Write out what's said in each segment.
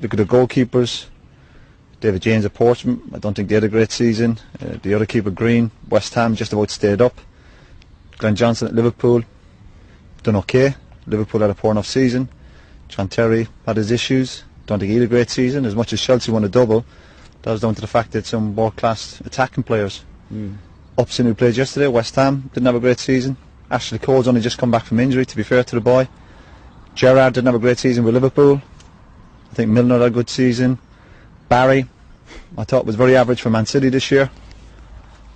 look at the goalkeepers. David James at Portsmouth, I don't think they had a great season. The other keeper, Green, West Ham, just about stayed up. Glenn Johnson at Liverpool, done okay. Liverpool had a poor enough season. John Terry had his issues. Don't think he had a great season. As much as Chelsea won a double, that was down to the fact that some world-class attacking players. Upson, who played yesterday, West Ham, didn't have a great season. Ashley Cole's only just come back from injury, to be fair to the boy. Gerrard didn't have a great season with Liverpool. I think Milner had a good season. Barry, I thought, was very average for Man City this year.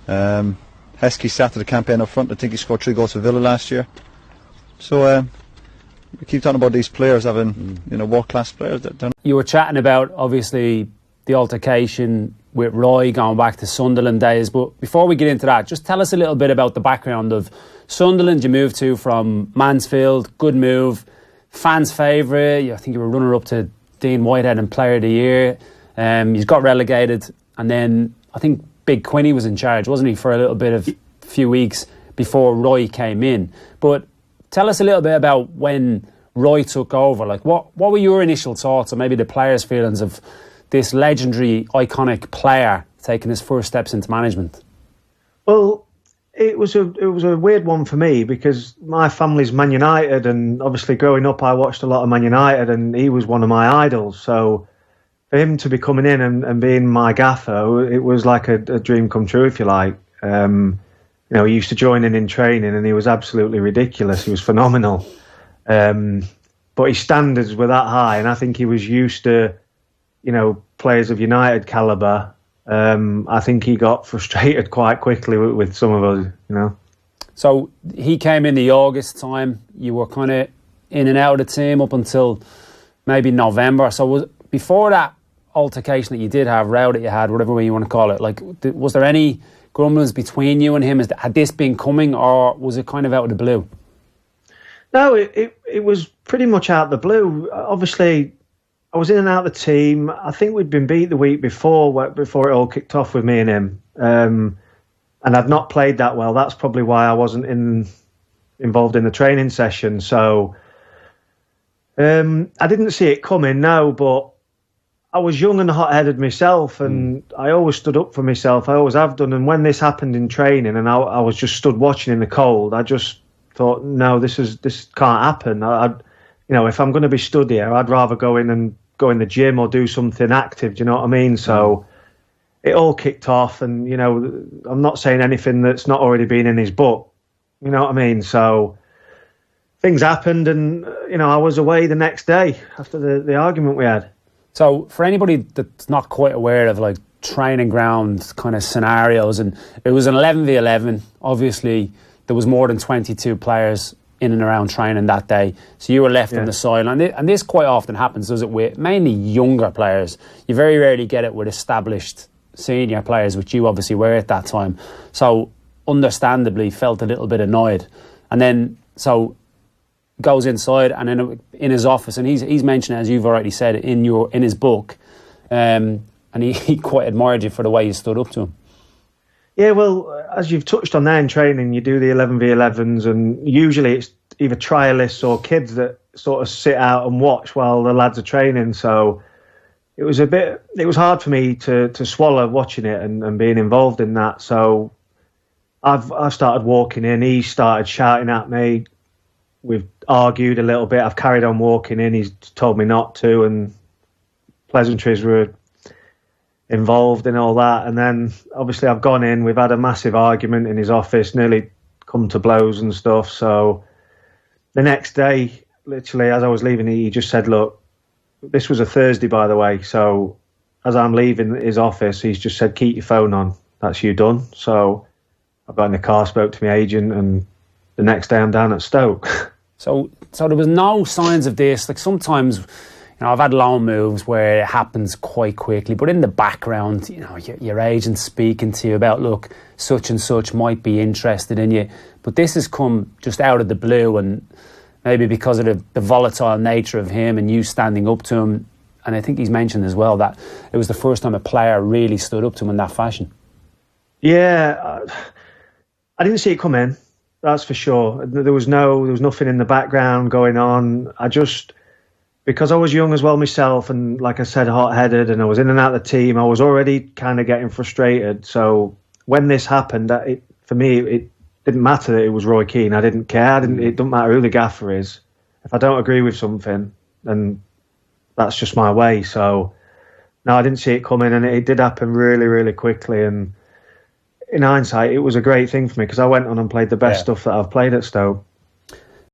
Heskey started the campaign up front. I think he scored 3 goals for Villa last year. So we keep talking about these players having, world-class players. You were chatting about, obviously, the altercation with Roy going back to Sunderland days. But before we get into that, just tell us a little bit about the background of Sunderland. You moved to from Mansfield. Good move. Fans' favourite. I think you were runner-up to Dean Whitehead and Player of the Year. You got relegated. And then I think Big Quinny was in charge, wasn't he, for a little bit of few weeks before Roy came in. But tell us a little bit about when Roy took over. Like, what were your initial thoughts, or maybe the players' feelings of this legendary, iconic player taking his first steps into management? Well, it was a weird one for me because my family's Man United, and obviously growing up I watched a lot of Man United, and he was one of my idols. So for him to be coming in and being my gaffer, it was like a dream come true, if you like. He used to join in training, and he was absolutely ridiculous. He was phenomenal. But his standards were that high, and I think he was used to, players of United calibre. I think he got frustrated quite quickly with some of us, So he came in the August time. You were kind of in and out of the team up until maybe November. So before that altercation that you did have, row that you had, whatever way you want to call it, like, was there any grumblings between you and him? Had this been coming, or was it kind of out of the blue? No, it was pretty much out of the blue. Obviously, I was in and out of the team. I think we'd been beat the week before it all kicked off with me and him. And I'd not played that well. That's probably why I wasn't involved in the training session. So I didn't see it coming, no, but I was young and hot-headed myself, and I always stood up for myself. I always have done. And when this happened in training, and I was just stood watching in the cold, I just thought, no, this can't happen. If I'm going to be stood here, I'd rather go in the gym or do something active. Do you know what I mean? So it all kicked off, and I'm not saying anything that's not already been in his book. You know what I mean? So things happened, and I was away the next day after the argument we had. So for anybody that's not quite aware of like training ground kind of scenarios, and it was an 11v11. Obviously, there was more than 22 players in and around training that day, so you were left on the sideline. And this quite often happens, does it, with mainly younger players? You very rarely get it with established senior players, which you obviously were at that time. So understandably felt a little bit annoyed. And then so goes inside, and then in his office, and he's mentioned, as you've already said, in his book, and he quite admired you for the way you stood up to him. Yeah, well, as you've touched on there in training, you do the 11v11s, and usually it's either trialists or kids that sort of sit out and watch while the lads are training. So it was hard for me to swallow watching it and being involved in that. So I've started walking in, he started shouting at me. We've argued a little bit. I've carried on walking in. He's told me not to, and pleasantries were involved in all that. And then obviously I've gone in. We've had a massive argument in his office, nearly come to blows and stuff. So the next day, literally as I was leaving, he just said, "Look, this was a Thursday, by the way. So as I'm leaving his office, he's just said, keep your phone on. That's you done." So I got in the car, spoke to my agent, and the next day I'm down at Stoke. So there was no signs of this. Like sometimes, I've had loan moves where it happens quite quickly, but in the background, your agent's speaking to you about, look, such and such might be interested in you. But this has come just out of the blue, and maybe because of the volatile nature of him and you standing up to him. And I think he's mentioned as well that it was the first time a player really stood up to him in that fashion. Yeah, I didn't see it come in. That's for sure. There was nothing in the background going on. because I was young as well myself, and like I said, hot-headed, and I was in and out of the team, I was already kind of getting frustrated. So when this happened, for me, it didn't matter that it was Roy Keane. I didn't care. It doesn't matter who the gaffer is. If I don't agree with something, then that's just my way. So no, I didn't see it coming, and it did happen really, really quickly. And in hindsight, it was a great thing for me because I went on and played the best stuff that I've played at Stoke.